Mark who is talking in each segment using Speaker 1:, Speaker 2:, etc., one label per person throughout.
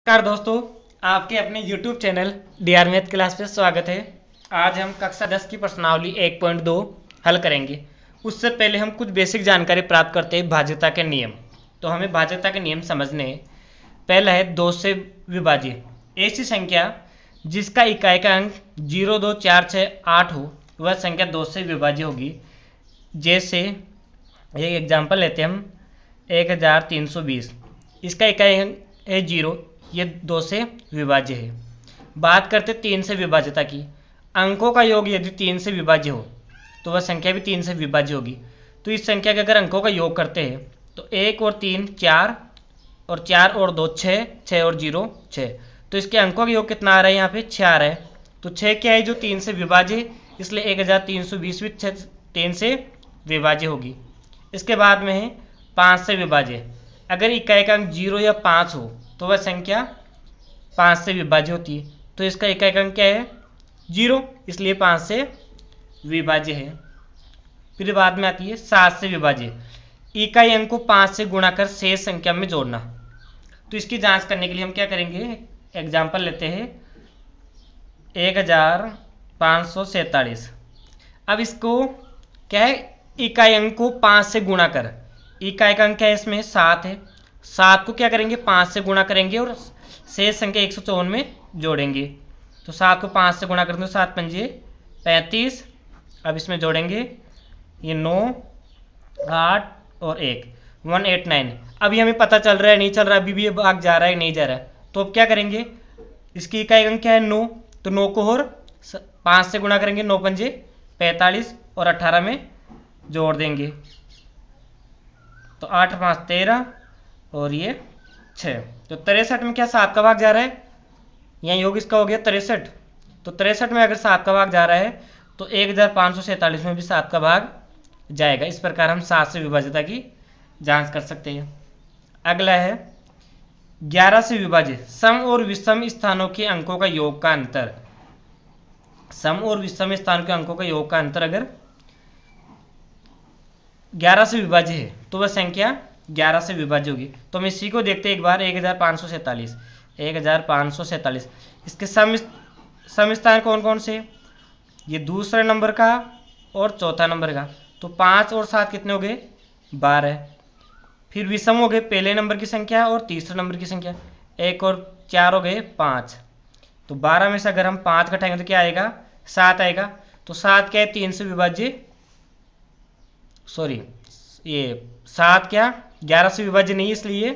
Speaker 1: नमस्कार दोस्तों, आपके अपने YouTube channel DR math class पे स्वागत है। आज हम कक्षा 10 की प्रश्नावली 1.2 हल करेंगे। उससे पहले हम कुछ बेसिक जानकारी प्राप्त करते हैं भाज्यता के नियम। तो हमें भाज्यता के नियम समझने हैं। पहला है 2 से विभाज्य। ऐसी संख्या जिसका इकाई का अंक 0, 2, 4, 6, 8 हो वह संख्या 2 से विभाज्य होगी। जैसे एक एग्जाम्पल लेते हैं हम 1320। इसका इकाई अंक है 0, ये 2 से विभाज्य है। बात करते 3 से विभाज्यता की। अंकों का योग यदि 3 से विभाज्य हो तो वह संख्या भी 3 से विभाज्य होगी। तो इस संख्या के अगर अंकों का योग करते हैं तो 1 और 3 4 और 4 और 2 6, 6 और 0 6। तो इसके अंकों का योग कितना आ रहा है? यहाँ पे 6 आ रहा है। तो 6 क्या है? जो 3 से विभाज्य, इसलिए 1320 भी 3 से विभाज्य होगी। इसके बाद में है 5 से विभाज्य। अगर इकाई का अंक 0 या 5 हो तो वह संख्या 5 से विभाज्य होती है। तो इसका इकाई का अंक क्या है? 0, इसलिए 5 से विभाज्य है। फिर बाद में आती है 7 से विभाज्य। इकाई अंक को 5 से गुणा कर शेष संख्या में जोड़ना। तो इसकी जांच करने के लिए हम क्या करेंगे? एग्जाम्पल लेते हैं 1547। अब इसको क्या है? इकाई अंक को 5 से गुणा कर। इकाई का अंक क्या है? इसमें 7 है। 7 को क्या करेंगे? 5 से गुणा करेंगे और शेष संख्या 154 में जोड़ेंगे। तो 7 को 5 से गुणा करेंगे तो 7 पंजे 35। अब इसमें जोड़ेंगे ये 9, 8 और 1, 189। अभी हमें पता चल रहा है नहीं चल रहा, अभी भी ये भाग जा रहा है नहीं जा रहा है। तो अब क्या करेंगे? इसकी इकाई अंक क्या है? 9। तो 9 को और 5 से गुणा करेंगे, 9 पंजे 45 और 18 में जोड़ देंगे। तो 8 और 5 13 और ये 6। तो 63 में क्या 7 का भाग जा रहा है? यहाँ योग इसका हो गया 63। तो 63 में अगर 7 का भाग जा रहा है तो 1547 में भी 7 का भाग जाएगा। इस प्रकार हम 7 से विभाज्यता की जांच कर सकते हैं। अगला है 11 से विभाज्य। सम और विषम स्थानों के अंकों का योग का अंतर। सम और विषम स्थानों के अंकों का योग का अंतर अगर 11 से विभाज्य है तो वह संख्या 11 से विभाज्य होगी। तो हम इसी को देखते हैं एक बार। 1547। इसके सम स्थान कौन कौन से? ये दूसरे नंबर का और चौथा नंबर का। तो 5 और 7 कितने हो गए? 12। फिर विषम हो गए पहले नंबर की संख्या और तीसरे नंबर की संख्या। 1 और 4 हो गए 5। तो 12 में से अगर हम 5 घटाएंगे तो क्या आएगा? 7 आएगा। तो 7 क्या है? 3 से विभाज्य, सॉरी ये 7 क्या 11 से विभाज्य नहीं है, इसलिए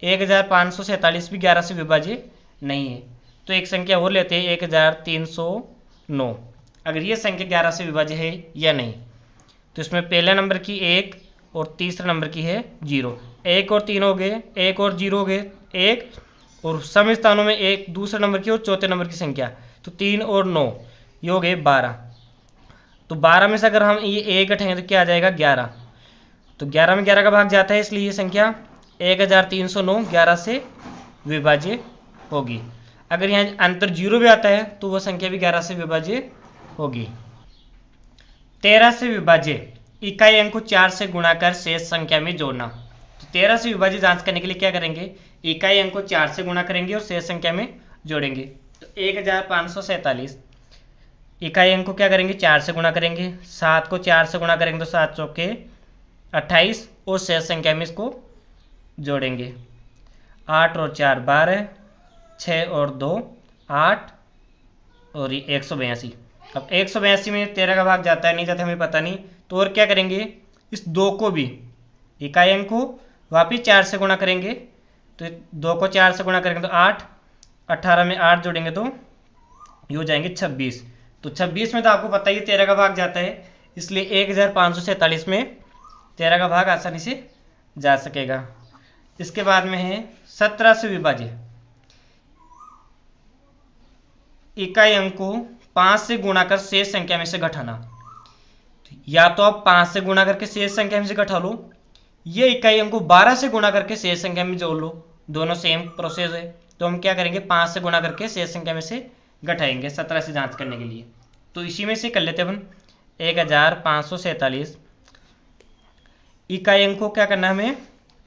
Speaker 1: 1547 भी 11 से विभाज्य नहीं है। तो एक संख्या और लेते हैं 1309। अगर ये संख्या 11 से विभाज्य है या नहीं, तो इसमें पहले नंबर की 1 और तीसरे नंबर की है 0। 1 और 3 हो गए, 1 और 0 हो गए 1, और सम स्थानों में 1 दूसरे नंबर की और चौथे नंबर की संख्या। तो 3 और 9 ये हो गए 12। तो 12 में से अगर हम ये 1 घटाएंगे तो क्या आ जाएगा? 11। तो 11 में 11 का भाग जाता है, इसलिए ये संख्या 1309 11 से विभाज्य होगी। अगर यहाँ अंतर 0 भी आता है तो वह संख्या भी 11 से विभाज्य होगी। 13 से विभाज्य। इकाई अंक को 4 से गुणा कर शेष संख्या में जोड़ना। तो 13 से विभाज्य जांच करने के लिए क्या करेंगे? इकाई अंक को 4 से गुणा करेंगे और शेष संख्या में जोड़ेंगे। तो 1547 इकाई अंक को क्या करेंगे? 4 से गुणा करेंगे। 7 को 4 से गुणा करेंगे तो 7 चौके 28 और शेष संख्या में इसको जोड़ेंगे। 8 और 4 12, 6 और 2 8 और ये 182। अब 182 में 13 का भाग जाता है नहीं जाता हमें पता नहीं। तो और क्या करेंगे? इस 2 को भी इकाई अंक को वापिस 4 से गुणा करेंगे। तो 2 को 4 से गुणा करेंगे तो 8, 18 में 8 जोड़ेंगे तो ये हो जाएंगे 26। तो 26 में तो आपको पता ही 13 का भाग जाता है, इसलिए 1547 में 13 का भाग आसानी से जा सकेगा। इसके बाद में है 17 से विभाज्य। इकाई अंक को 5 से गुणा कर शेष संख्या में से घटाना। या तो आप 5 से गुणा करके शेष संख्या में से घटा लो, ये इकाई अंक को 12 से गुणा करके शेष संख्या में जोड़ लो। दोनों सेम प्रोसेस है। तो हम क्या करेंगे? 5 से गुणा करके शेष संख्या में से घटाएंगे 17 से जांच करने के लिए। तो इसी में से कर लेते अपन 1547 इकाई अंक को क्या करना है? हमें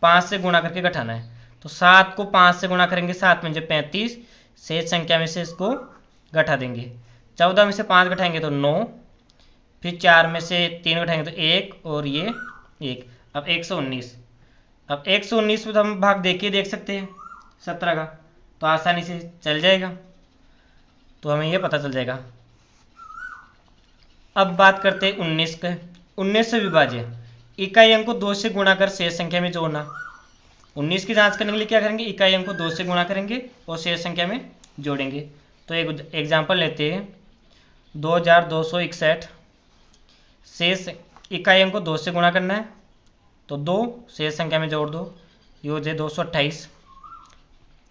Speaker 1: 5 से गुणा करके घटाना है। तो 7 को 5 से गुणा करेंगे, 7 में 35, शेष संख्या में से इसको घटा देंगे। 14 में से 5 घटाएंगे तो 9, फिर 4 में से 3 घटाएंगे तो 1 और ये 1। अब 119, अब 119 में तो हम भाग देख के देख सकते हैं 17 का, तो आसानी से चल जाएगा, तो हमें ये पता चल जाएगा। अब बात करते हैं 19 के। 19 से विभाज्य इकाई अंक को 2 से गुणा कर शेष संख्या में जोड़ना। 19 की जांच करने के लिए क्या करेंगे, इकाई अंक को 2 से गुणा करेंगे और शेष संख्या में जोड़ेंगे। तो एक एग्जाम्पल लेते हैं, 2261, शेष इकाई अंक को 2 से गुणा करना है तो 2 शेष संख्या में जोड़ दो, ये हो जाए 228।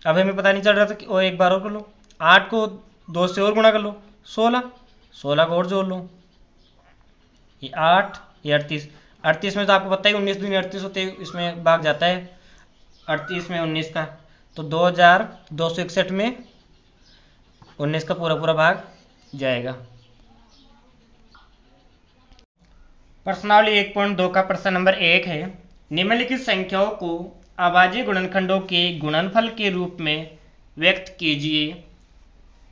Speaker 1: अब हमें पता नहीं चल रहा था कि और एक बार और कर लो, 8 को 2 से और गुणा कर लो, 16 को और जोड़ लो, ये 8, ये 38। 38 में तो आपको पता ही 19 दूनी 38 होते हैं, इसमें भाग जाता है 38 में 19 का, तो 2261 में 19 का पूरा पूरा भाग जाएगा। प्रश्नावली 1.2 का प्रश्न नंबर 1 है, निम्नलिखित संख्याओं को अभाज्य गुणनखंडों के गुणनफल के रूप में व्यक्त कीजिए।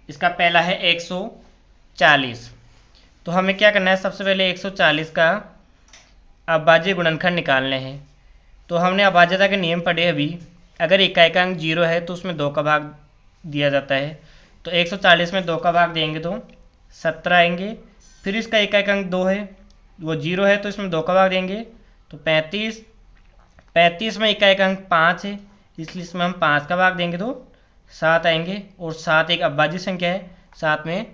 Speaker 1: इसका पहला है 140। तो हमें क्या करना है, सबसे पहले 140 का अभाज्य गुणनखंड निकालने हैं। तो हमने अभाज्यता के नियम पढ़े अभी, अगर इकाई का अंक 0 है तो उसमें 2 का भाग दिया जाता है, तो 140 में 2 का भाग देंगे तो 17 आएंगे। फिर इसका इकाई का अंक 2 है, वो 0 है तो इसमें 2 का भाग देंगे तो 35। 35 में इकाई का अंक 5 है, इसलिए इसमें हम 5 का भाग देंगे तो 7 आएंगे, और 7 एक अभाज्य संख्या है, 7 में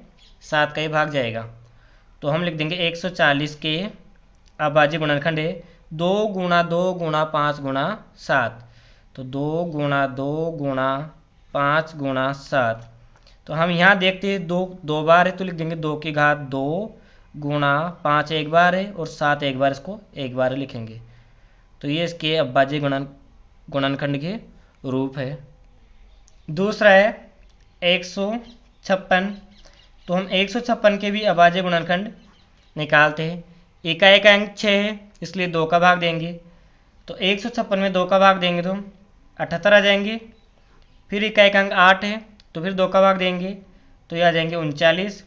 Speaker 1: 7 का ही भाग जाएगा। तो हम लिख देंगे 140 के अभाज्य गुणनखंड है 2 गुणा 2 गुणा 5 गुणा 7, तो 2 गुणा 2 गुणा 5 गुणा 7। तो हम यहाँ देखते हैं 2 बार है तो लिख देंगे 2 की घात 2 गुणा 5 एक बार है और 7 एक बार, इसको एक बार लिखेंगे। तो ये इसके अभाज्य गुणनखंड के रूप है। दूसरा है 156। तो हम 156 के भी अभाज्य गुणनखंड निकालते हैं। इकाई का अंक 6 है, इसलिए 2 का भाग देंगे, तो 156 में 2 का भाग देंगे तो 78 आ जाएंगे। फिर इकाई का अंक 8 है, तो फिर 2 का भाग देंगे तो ये आ जाएंगे 39,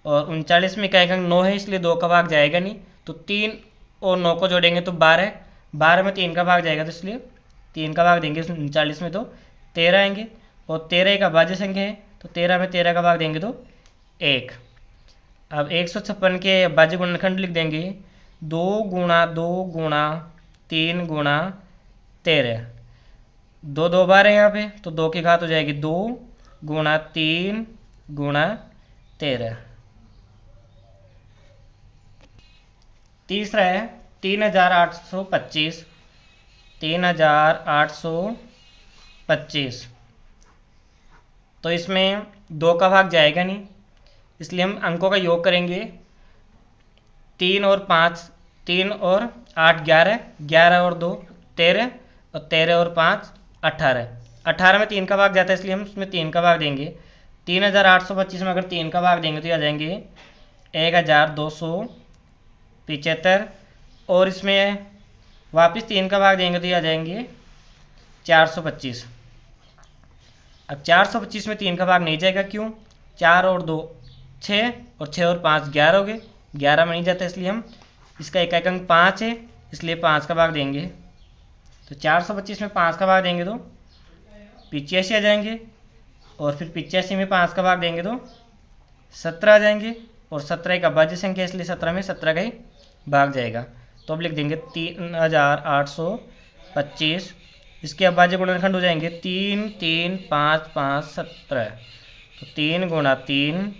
Speaker 1: और 39 में इकाई का अंक 9 है, इसलिए 2 का भाग जाएगा नहीं, तो 3 और 9 को जोड़ेंगे तो 12, 12 में 3 का भाग जाएगा, तो इसलिए 3 का भाग देंगे 39 में तो 13 आएंगे, और 13 एक अभाज्य संख्या है, तो 13 में 13 का भाग देंगे तो 1। अब 156 के अभाज्य गुणनखंड लिख देंगे 2 गुणा 2 गुणा 3 गुणा 13, 2 बार है यहाँ पे, तो 2 की घात हो जाएगी 2 गुणा 3 गुणा 13। तीसरा है 3825। 3825, तो इसमें 2 का भाग जाएगा नहीं, इसलिए हम अंकों का योग करेंगे। 3 और 5, 3 और 8 11, 11 और 2 13, और 13 और 5 18, 18 में 3 का भाग जाता है, इसलिए हम उसमें 3 का भाग देंगे। 3825 में अगर 3 का भाग देंगे तो ये आ जाएंगे 1275, और इसमें वापस 3 का भाग देंगे तो ये आ जाएंगे 425। अब 425 में 3 का भाग नहीं जाएगा, क्यों, 4 और 2 6, और 6 और 5 11 हो गए, 11 में नहीं जाता, इसलिए हम इसका इकाई अंक 5 है, इसलिए 5 का भाग देंगे। तो 425 में 5 का भाग देंगे तो 85 आ जाएंगे, और फिर 85 में 5 का भाग देंगे तो 17 आ जाएंगे, और 17 एक अभाज्य संख्या, इसलिए 17 में 17 का ही भाग जाएगा। तो अब लिख देंगे 3825, इसके अभाज्य गुणनखंड हो जाएंगे 3 3 5 5 17, तो 3 गुणा 3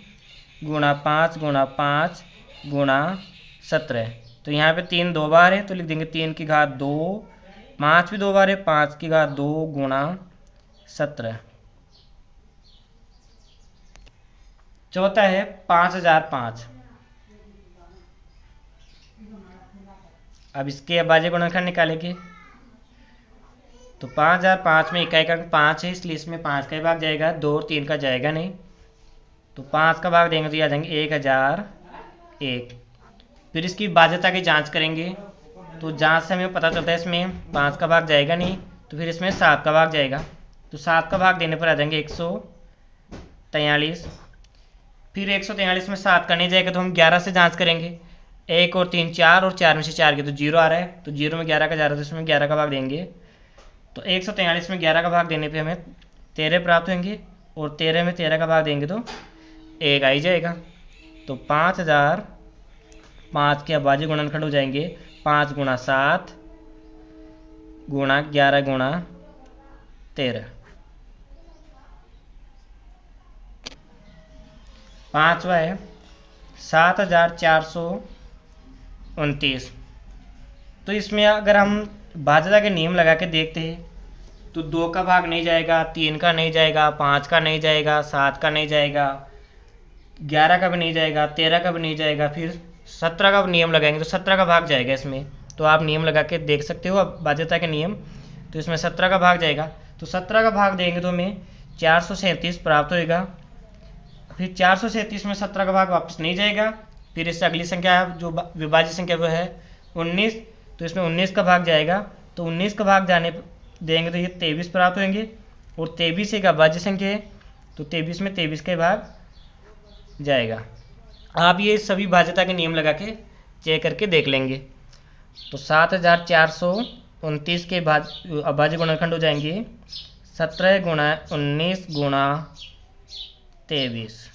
Speaker 1: गुणा 5 गुणा 5 गुणा 17। तो यहाँ पे 3 2 बार है, तो लिख देंगे 3 की घात 2, 5 भी 2 बार है, 5 की घात 2 गुणा 17। चौथा है 5005। अब इसके अभाज्य गुणनखंड निकालेंगे। तो 5005 में इकाई का अंक 5 है, इसलिए इसमें 5 का ही भाग जाएगा, 2 और 3 का जाएगा नहीं, तो 5 का भाग देंगे तो ये आ जाएंगे 1001। फिर इसकी बाध्यता की जांच करेंगे, तो जांच से हमें पता चलता है इसमें 5 का भाग जाएगा नहीं, तो फिर इसमें 7 का भाग जाएगा, तो 7 का भाग देने पर आ जाएंगे 143। फिर 143 में 7 का नहीं जाएगा तो हम 11 से जांच करेंगे। 1 और 3 4, और 4 में से 4 के तो 0 आ रहा है, तो 0 में 11 का जा रहा है, तो इसमें 11 का भाग देंगे। तो 143 में 11 का भाग देने पे हमें 13 प्राप्त होंगे, और 13 में 13 का भाग देंगे तो 1 आ ही जाएगा। तो 5000 5 के अभाज्य गुणनखंड हो जाएंगे 5 गुणा 7 गुणा 11 गुणा 13। पांचवा है 7429। तो इसमें अगर हम भाज्यता के नियम लगा के देखते हैं तो 2 का भाग नहीं जाएगा, 3 का नहीं जाएगा, 5 का नहीं जाएगा, 7 का नहीं जाएगा, 11 का भी नहीं जाएगा, 13 का भी नहीं जाएगा, फिर 17 का नियम लगाएंगे तो 17 का भाग जाएगा इसमें। तो आप नियम लगा के देख सकते हो अब बाध्यता के नियम, तो इसमें 17 का भाग जाएगा। तो 17 का भाग देंगे तो हमें 437 प्राप्त होएगा। फिर 437 में 17 का भाग वापस नहीं जाएगा, फिर इससे अगली संख्या है जो विभाज्य संख्या वो है 19, तो इसमें 19 का भाग जाएगा। तो 19 का भाग जाने देंगे तो ये 23 प्राप्त होंगे, और 23 एक अभाज्य संख्या है, तो 23 में 23 का भाग जाएगा। आप ये सभी भाज्यता के नियम लगा के चेक करके देख लेंगे। तो 7429 के अभाज्य गुणनखंड हो जाएंगे 17 गुणा 19 गुणा 23।